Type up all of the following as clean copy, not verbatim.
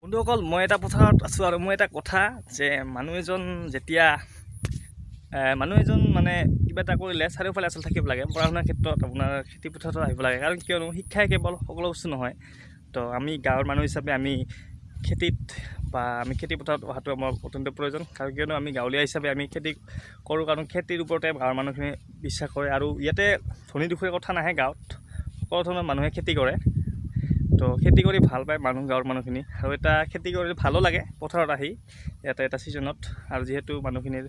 বন্ধুসকল মই এটা পথাৰত আছোঁ আৰু মই এটা কথা যে মানুহ এজন যেতিয়া মানে কিবা এটা কৰিলে চাৰিওফালে আচল থাকিব লাগে। পঢ়া শুনাৰ ক্ষেত্ৰত আপোনাৰ খেতি পথাৰত আহিব লাগে, কাৰণ কিয়নো শিক্ষাই কেৱল সকলো বস্তু নহয়। তো আমি গাঁৱৰ মানুহ হিচাপে আমি খেতিত বা আমি খেতি পথাৰত অহাটো আমাৰ অত্যন্ত প্ৰয়োজন, কাৰণ কিয়নো আমি গাঁৱলীয়া হিচাপে আমি খেতি কৰোঁ, কাৰণ খেতিৰ ওপৰতে গাঁৱৰ মানুহখিনি বিশ্বাস কৰে। আৰু ইয়াতে ধনী দুখীৰ কথা নাহে, গাঁৱত সকলো ধৰণৰ মানুহে খেতি কৰে। তো খেতি কৰি ভাল পায় মানুহ, গাঁৱৰ মানুহখিনি। আৰু এটা খেতি কৰি ভালো লাগে পথাৰত আহি ইয়াতে এটা ছিজনত। আৰু যিহেতু মানুহখিনিৰ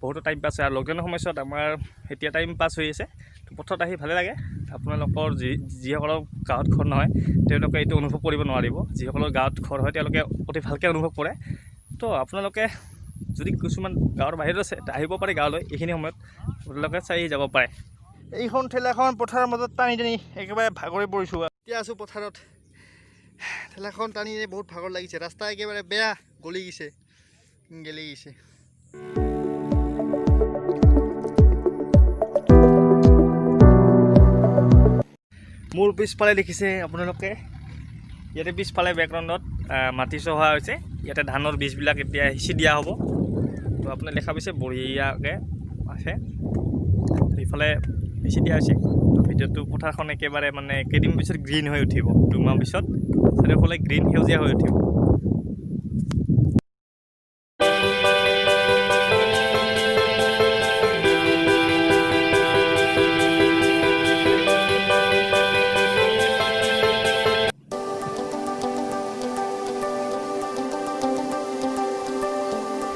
বহুতো টাইম পাছ হয়, আৰু লকডাউনৰ সময়ছোৱাত আমাৰ এতিয়া টাইম পাছ হৈ আছে, তো পথাৰত আহি ভালে লাগে। আপোনালোকৰ যিসকলৰ গাঁৱত ঘৰ নহয় তেওঁলোকে এইটো অনুভৱ কৰিব নোৱাৰিব, যিসকলৰ গাঁৱত ঘৰ হয় তেওঁলোকে অতি ভালকৈ অনুভৱ কৰে। তো আপোনালোকে যদি কিছুমান গাঁৱৰ বাহিৰত আছে আহিব পাৰে গাঁৱলৈ, এইখিনি সময়ত আপোনালোকে চাই যাব পাৰে। এইখন ঠেলাখন পথাৰৰ মাজত টানি টানি একেবাৰে ভাগৰি পৰিছোঁ। এতিয়া আছোঁ পথাৰত, ঠেলাখন টানি বহুত ভাগৰ লাগিছে। ৰাস্তা একেবাৰে বেয়া, গলি গৈছে, গেলি গৈছে। মোৰ পিছফালে দেখিছে আপোনালোকে, ইয়াতে পিছফালে বেকগ্ৰাউণ্ডত মাটি চহোৱা হৈছে। ইয়াতে ধানৰ বীজবিলাক এতিয়া সিঁচি দিয়া হ'ব। তো আপুনি দেখা পাইছে বঢ়িয়াকৈ আছে, এইফালে সিঁচি দিয়া হৈছে। তো ভিডিঅ'টো পথাৰখন একেবাৰে মানে কেইদিন পিছত গ্ৰীণ হৈ উঠিব, 2 মাহ পিছত চাৰিওফালে গ্ৰীণ সেউজীয়া হৈ উঠিব।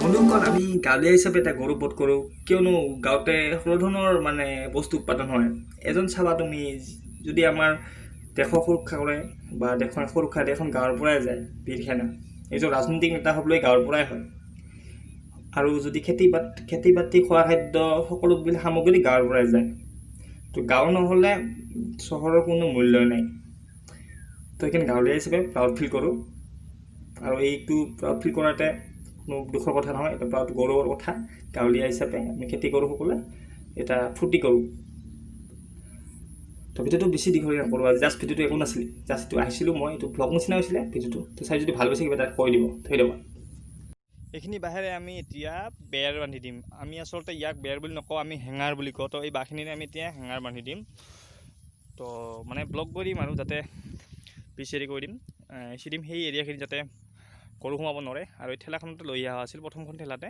বন্ধুসকল, আমি গাঁৱলীয়া হিচাপে এটা গৌৰৱবোধ কৰোঁ, কিয়নো গাঁৱতে সকলো ধৰণৰ মানে বস্তু উৎপাদন হয়। এজন চাবা তুমি, যদি আমাৰ দেশৰ সুৰক্ষা কৰে বা দেশৰ সুৰক্ষা এখন গাঁৱৰ পৰাই যায়, বীৰ সেনা এজন ৰাজনৈতিক নেতা হ'বলৈ গাঁৱৰ পৰাই হয়। আৰু যদি খেতি বাতি খোৱা খাদ্য সকলোবিলাক সামগ্ৰী গাঁৱৰ পৰাই যায়। তো গাঁও নহ'লে চহৰৰ কোনো মূল্যই নাই। তো সেইকাৰণে গাঁৱলীয়া হিচাপে প্ৰাউড ফিল কৰোঁ, আৰু এইটো প্ৰাউড ফিল কৰাতে কোনো দুখৰ কথা নহয়, এটা প্ৰাউড গৌৰৱৰ কথা। গাঁৱলীয়া হিচাপে আমি খেতি কৰোঁ, সকলোৱে এটা ফূৰ্তি কৰোঁ। তো ভিডিঅ'টো বেছি দীঘলীয়া নকৰোঁ, জাষ্ট ভিডিঅ'টো একো নাছিলে, জাষ্ট এইটো আহিছিলোঁ মই, এইটো ব্লগ নিচিনা হৈছিলে ভিডিঅ'টো। তো চাই যদি ভাল পাইছে কিবা এটা কৈ দিব, থৈ দিব। এইখিনি বাঁহেৰে আমি এতিয়া বেৰ বান্ধি দিম। আমি আচলতে ইয়াক বেৰ বুলি নকওঁ, আমি হেঙাৰ বুলি কওঁ। তো এই বাঁহখিনিৰে আমি এতিয়া হেঙাৰ বান্ধি দিম। তো মানে ব্লক কৰি দিম আৰু যাতে পিছেৰি কৰি দিম, সেই এৰিয়াখিনি যাতে গৰু সোমাব নোৱাৰে। আৰু এই ঠেলাখনতে লৈ অহা আছিল, প্ৰথমখন ঠেলাতে।